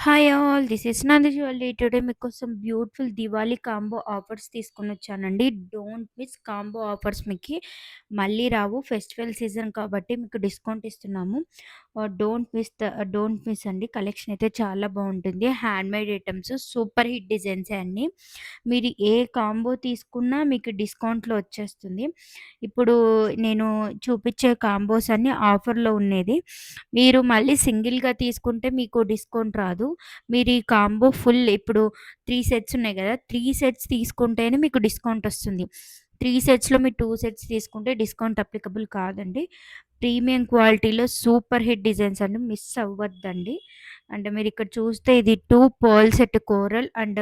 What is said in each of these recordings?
Hi all. This is Nandu jewellery. Today మీకోసం beautiful Diwali combo offers తీసుకొనొచ్చానండి. Don't miss combo offers మీకి మళ్ళీ రావు. Festival season కాబట్టి మీకు డిస్కౌంట్ ఇస్తున్నాము. డోంట్ మిస్ అండి. కలెక్షన్ అయితే చాలా బావుంటుంది. హ్యాండ్‌మేడ్ ఐటెమ్స్ సూపర్ హిట్ డిజైన్సే అన్నీ. మీరు ఏ కాంబో తీసుకున్నా మీకు డిస్కౌంట్‌లో వచ్చేస్తుంది. ఇప్పుడు నేను చూపిచ్చే కాంబోస్ అన్నీ ఆఫర్‌లో ఉండేది. మీరు మళ్ళీ సింగిల్‌గా తీసుకుంటే మీకు డిస్కౌంట్ రాదు. మీరు ఈ కాంబో ఫుల్ ఇప్పుడు 3 సెట్స్ ఉన్నాయి గదా! 3 సెట్స్ తీసుకుంటేనే మీకు డిస్కౌంట్ ఒస్తుంది. 3 సెట్స్‌లో మీరు 2 సెట్స్ తీసుకుంటే డిస్కౌంట్ అప్లికబుల్ కాదండి. ప్రీమియం క్వాలిటీలో సూపర్ హిట్ డిజైన్స్ అండి. మిస్ అవ్వద్దండి. అంటే మీరిక్కడ చూస్తే ఇది 2 pearl set coral and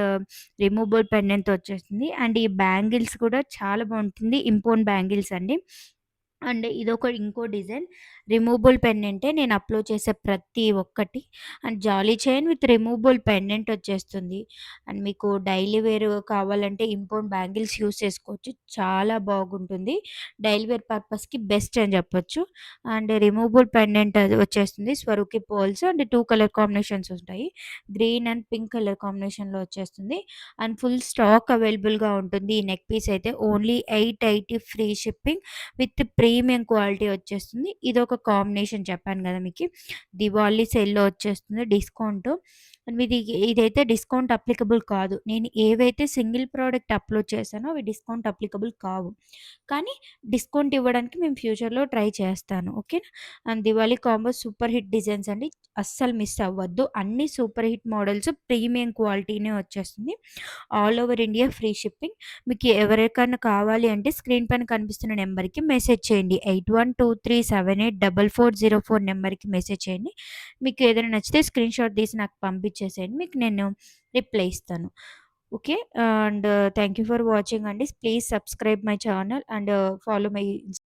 removable పెండెంట్‌తో వచ్చేసింది. అండ్ ఈ బ్యాంగిల్స్ కూడా చాలా బావుంటుంది. ఇంపోర్ట్ బ్యాంగిల్స్ అండి. అండ్ ఇంకో డిజైన్ రిమూవబుల్ పెండెంటే నేను అప్‌లోడ్ చేసే ప్రతి ఒక్కటి. అండ్ జాలీ చైన్ విత్ రిమూవబుల్ పెండెంట్ వచ్చేస్తుంది. అండ్ మీకు డైలీ వేర్ కావాలంటే ఇంపోర్ట్ బ్యాంగిల్స్ యూజ్ చేసుకోవచ్చు. చాలా బాగుంటుంది. డైలీ వేర్ పర్పస్‌కి బెస్ట్ అని చెప్పొచ్చు. అండ్ రిమూవబుల్ పెండెంట్ అది వచ్చేస్తుంది. స్వరూకి పర్ల్స్ అండ్ 2 కలర్ కాంబినేషన్స్ ఉంటాయి. గ్రీన్ అండ్ పింక్ కలర్ కాంబినేషన్‌లో వచ్చేస్తుంది. అండ్ ఫుల్ స్టాక్ అవైలబుల్‌గా ఉంటుంది. ఈ నెక్ పీస్ అయితే only 880 free shipping with premium quality వచ్చేస్తుంది. ఇదొక కాంబినేషన్ చెప్పాను గదా మీకి. దివాళీ సేల్‌లో వచ్చేస్తుంది డిస్కౌంటు. మీది ఇదైతే డిస్కౌంట్ అప్లికబుల్ కాదు. నేను ఏవైతే సింగిల్ ప్రోడక్ట్ అప్‌లోడ్ చేశానో అవి డిస్కౌంట్ అప్లికబుల్ కావు. కానీ డిస్కౌంట్ ఇవ్వడానికి మేము ఫ్యూచర్‌లో ట్రై చేస్తాను. ఓకేనా. And Diwali combo super hit designs అండి. అస్సలు మిస్ అవ్వద్దు. అన్నీ సూపర్ హిట్ మోడల్స్ ప్రీమియం క్వాలిటీనే వచ్చేస్తుంది. All over India free shipping. మీకు ఎవరికన్నా కావాలి అంటే స్క్రీన్ పైన కనిపిస్తున్న నెంబర్‌కి మెసేజ్ చేయండి. 8123784404 నెంబర్‌కి మెసేజ్ చేయండి. మీకు ఏదైనా నచ్చితే స్క్రీన్‌షాట్ తీసి నాకు పంపించేసేయండి. మీకు నేను రిప్లై ఇస్తాను. Okay. And thank you for watching అండి. Please subscribe my channel and follow my